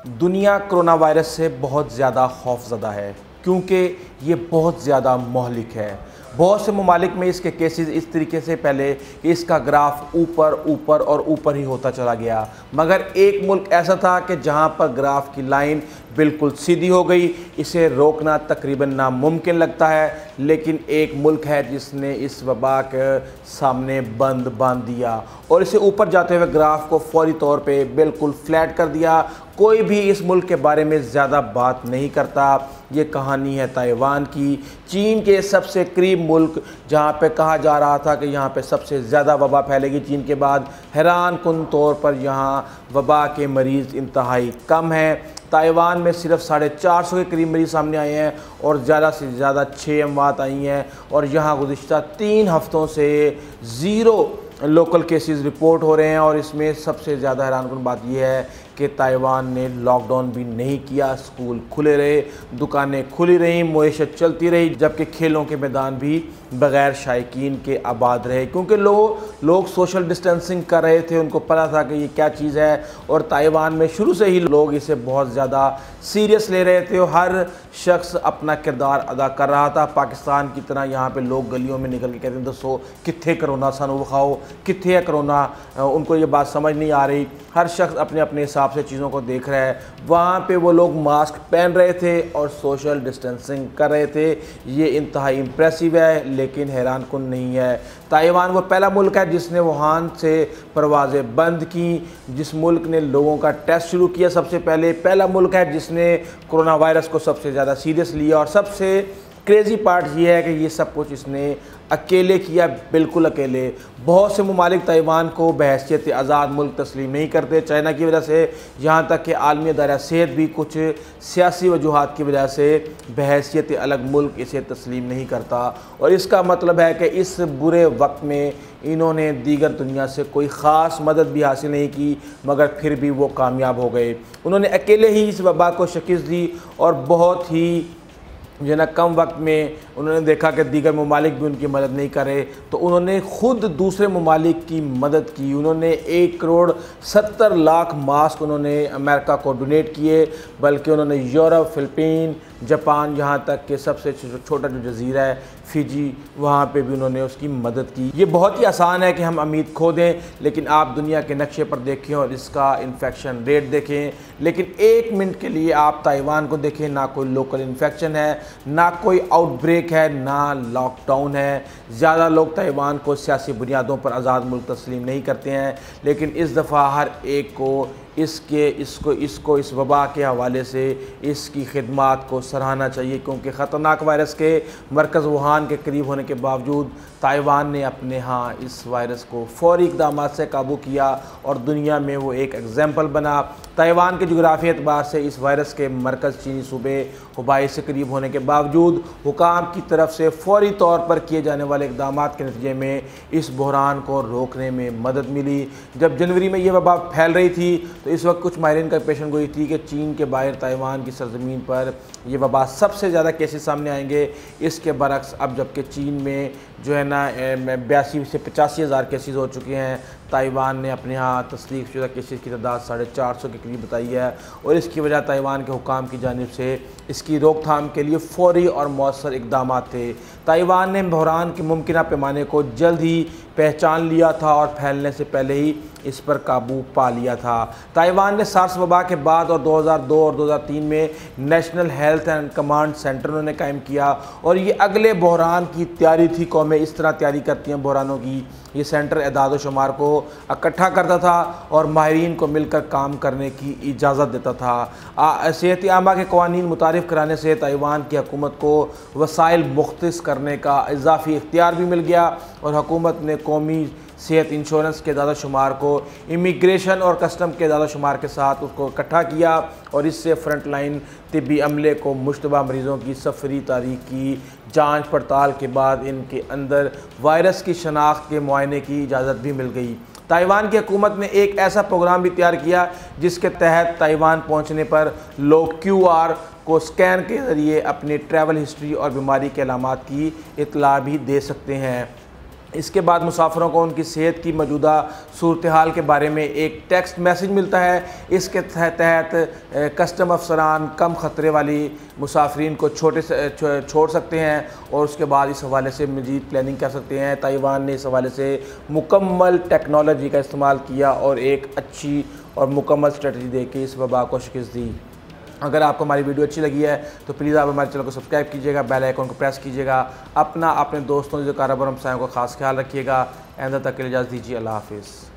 दुनिया corona virus से बहुत ज़्यादा खौफज़दा है क्योंकि ये बहुत ज़्यादा महलिक है। बहुत से ममालिक में इसके केसेस इस तरीके से पहले कि इसका ग्राफ ऊपर ऊपर और ऊपर ही होता चला गया, मगर एक मुल्क ऐसा था कि जहां पर ग्राफ की लाइन बिल्कुल सीधी हो गई। इसे रोकना तकरीबन नामुमकिन लगता है, लेकिन एक मुल्क है जिसने इस वबा के सामने बंद बांध दिया और इसे ऊपर जाते हुए ग्राफ को फौरी तौर पे बिल्कुल फ्लैट कर दिया। कोई भी इस मुल्क के बारे में ज़्यादा बात नहीं करता। ये कहानी है ताइवान की, चीन के सबसे करीब मुल्क, जहाँ पे कहा जा रहा था कि यहाँ पे सबसे ज़्यादा वबा फैलेगी चीन के बाद। हैरान कुन तौर पर यहाँ वबा के मरीज़ इंतहाई कम हैं। ताइवान में सिर्फ 450 के करीब मरीज़ सामने आए हैं और ज़्यादा से ज़्यादा 6 अमवात आई हैं और यहाँ गुज़िश्ता 3 हफ़्तों से 0 लोकल केसेस रिपोर्ट हो रहे हैं। और इसमें सबसे ज़्यादा हैरानकुन बात यह है कि ताइवान ने लॉकडाउन भी नहीं किया, स्कूल खुले रहे, दुकानें खुली रहीं, मईशत चलती रही, जबकि खेलों के मैदान भी बग़ैर शायकीन के आबाद रहे क्योंकि लोग सोशल डिस्टेंसिंग कर रहे थे। उनको पता था कि ये क्या चीज़ है और ताइवान में शुरू से ही लोग इसे बहुत ज़्यादा सीरियस ले रहे थे और हर शख्स अपना किरदार अदा कर रहा था। पाकिस्तान की तरह यहाँ पे लोग गलियों में निकल के कहते हैं दसो कित्थे करोना सानू विखाओ, कित्थे है करोना। उनको ये बात समझ नहीं आ रही। हर शख्स अपने अपने हिसाब से चीज़ों को देख रहा है। वहाँ पे वो लोग मास्क पहन रहे थे और सोशल डिस्टेंसिंग कर रहे थे। ये इंतहाई इम्प्रेसिव है, लेकिन हैरान कुन नहीं है। ताइवान वो पहला मुल्क है जिसने वुहान से परवाज़ें बंद की, जिस मुल्क ने लोगों का टेस्ट शुरू किया सबसे पहला मुल्क है जिसने कोरोना वायरस को सबसे ज़्यादा सीरियस लिया। और सबसे क्रेज़ी पार्ट ये है कि ये सब कुछ इसने अकेले किया, बिल्कुल अकेले। बहुत से ममालिक ताइवान को बहैसियत आज़ाद मुल्क तस्लीम नहीं करते, चाइना की वजह से, यहाँ तक कि आलमी अदारा सेहत भी कुछ सियासी वजूहात की वजह से बहैसियत अलग मुल्क इसे तस्लीम नहीं करता। और इसका मतलब है कि इस बुरे वक्त में इन्होंने दीगर दुनिया से कोई ख़ास मदद भी हासिल नहीं की, मगर फिर भी वो कामयाब हो गए। उन्होंने अकेले ही इस वबा को शिकस्त दी और बहुत ही जो ना कम वक्त में उन्होंने देखा कि दीगर ममालिक भी उनकी मदद नहीं करे, तो उन्होंने ख़ुद दूसरे ममालिक की मदद की। उन्होंने 1,70,00,000 मास्क उन्होंने अमेरिका को डोनेट किए, बल्कि उन्होंने यूरोप, फ़िलिपीन, जापान, यहाँ तक कि सबसे छोटा जो जजीरा है फिजी, वहाँ पे भी उन्होंने उसकी मदद की। ये बहुत ही आसान है कि हम उम्मीद खो दें, लेकिन आप दुनिया के नक्शे पर देखें और इसका इन्फेक्शन रेट देखें, लेकिन 1 मिनट के लिए आप ताइवान को देखें, ना कोई लोकल इन्फेक्शन है, ना कोई आउटब्रेक है, ना लॉकडाउन है। ज़्यादा लोग ताइवान को सियासी बुनियादों पर आज़ाद मुल्क तस्लीम नहीं करते हैं, लेकिन इस दफ़ा हर एक को इस वबा के हवाले से इसकी खिदमात को सराहना चाहिए, क्योंकि ख़तरनाक वायरस के मरकज़ वुहान के करीब होने के बावजूद ताइवान ने अपने यहाँ इस वायरस को फौरी इक़दाम से काबू किया और दुनिया में वो एक एग्ज़ाम्पल बना। ताइवान के जोग्राफी एतबार से इस वायरस के मरकज़ चीनी सूबे हुबाई से करीब होने के बावजूद हुकाम की तरफ से फौरी तौर पर किए जाने वाले इक़दाम के नतीजे में इस बहरान को रोकने में मदद मिली। जब जनवरी में ये वबा फैल रही थी तो इस वक्त कुछ माहिरीन का पेशन गोई थी कि चीन के बाहर ताइवान की सरजमीन पर यह वबा सबसे ज़्यादा केसेस सामने आएंगे। इसके बरक्स अब जबकि चीन में जो है ना 82 से 85,000 केसेस हो चुके हैं, ताइवान ने अपने यहाँ तस्दीक शुदा केसेस की तादाद 450 के करीब बताई है। और इसकी वजह ताइवान के हुकाम की जानिब से इसकी रोकथाम के लिए फौरी और मौसर इक़दाम थे। ताइवान ने बहरान के मुमकिन पैमाने को जल्द ही पहचान लिया था और फैलने से पहले ही इस पर काबू पा लिया था। ताइवान ने सार्स वबा के बाद और 2002 और 2003 में national health and command centre उन्होंने कायम किया और ये अगले बहरान की तैयारी थी। कौमें इस तरह तैयारी करती हैं बहरानों की। ये सेंटर एदाद शुमार को इकट्ठा करता था और माहिरीन को मिलकर काम करने की इजाज़त देता था। सेहत आमा के कवानीन मुतारिफ़ कराने से ताइवान की हुकूमत को वसाइल मुख्तस करने का इजाफी इख्तियार भी मिल गया और हुकूमत ने कौमी सेहत इंश्योरेंस के दादा शुमार को इमिग्रेशन और कस्टम के दादा शुमार के साथ उसको इकट्ठा किया और इससे फ्रंट लाइन तिब्बी अमले को मुश्तबा मरीज़ों की सफरी तारीख की जांच पड़ताल के बाद इनके अंदर वायरस की शनाख्त के मुआयने की इजाज़त भी मिल गई। ताइवान की हुकूमत ने एक ऐसा प्रोग्राम भी तैयार किया जिसके तहत ताइवान पहुँचने पर लोग QR को स्कैन के ज़रिए अपनी ट्रैवल हिस्ट्री और बीमारी के अलामात की इतला भी दे सकते हैं। इसके बाद मुसाफिरों को उनकी सेहत की मौजूदा सूरत हाल के बारे में एक टेक्स्ट मैसेज मिलता है। इसके तहत कस्टम अफसरान कम ख़तरे वाली मुसाफरीन को छोड़ सकते हैं और उसके बाद इस हवाले से मज़ीद प्लानिंग कर सकते हैं। ताइवान ने इस हवाले से मुकम्मल टेक्नोलॉजी का इस्तेमाल किया और एक अच्छी और मुकम्मल स्ट्रेटजी देके इस वबा को शिकस्त दी। अगर आपको हमारी वीडियो अच्छी लगी है तो प्लीज़ आप हमारे चैनल को सब्सक्राइब कीजिएगा, बेल आइकन को प्रेस कीजिएगा। अपने दोस्तों जो कारोबार हमसायों को खास ख्याल रखिएगा। आइंदा तक के लिए इजाज़त दीजिए। अल्लाह हाफिज़।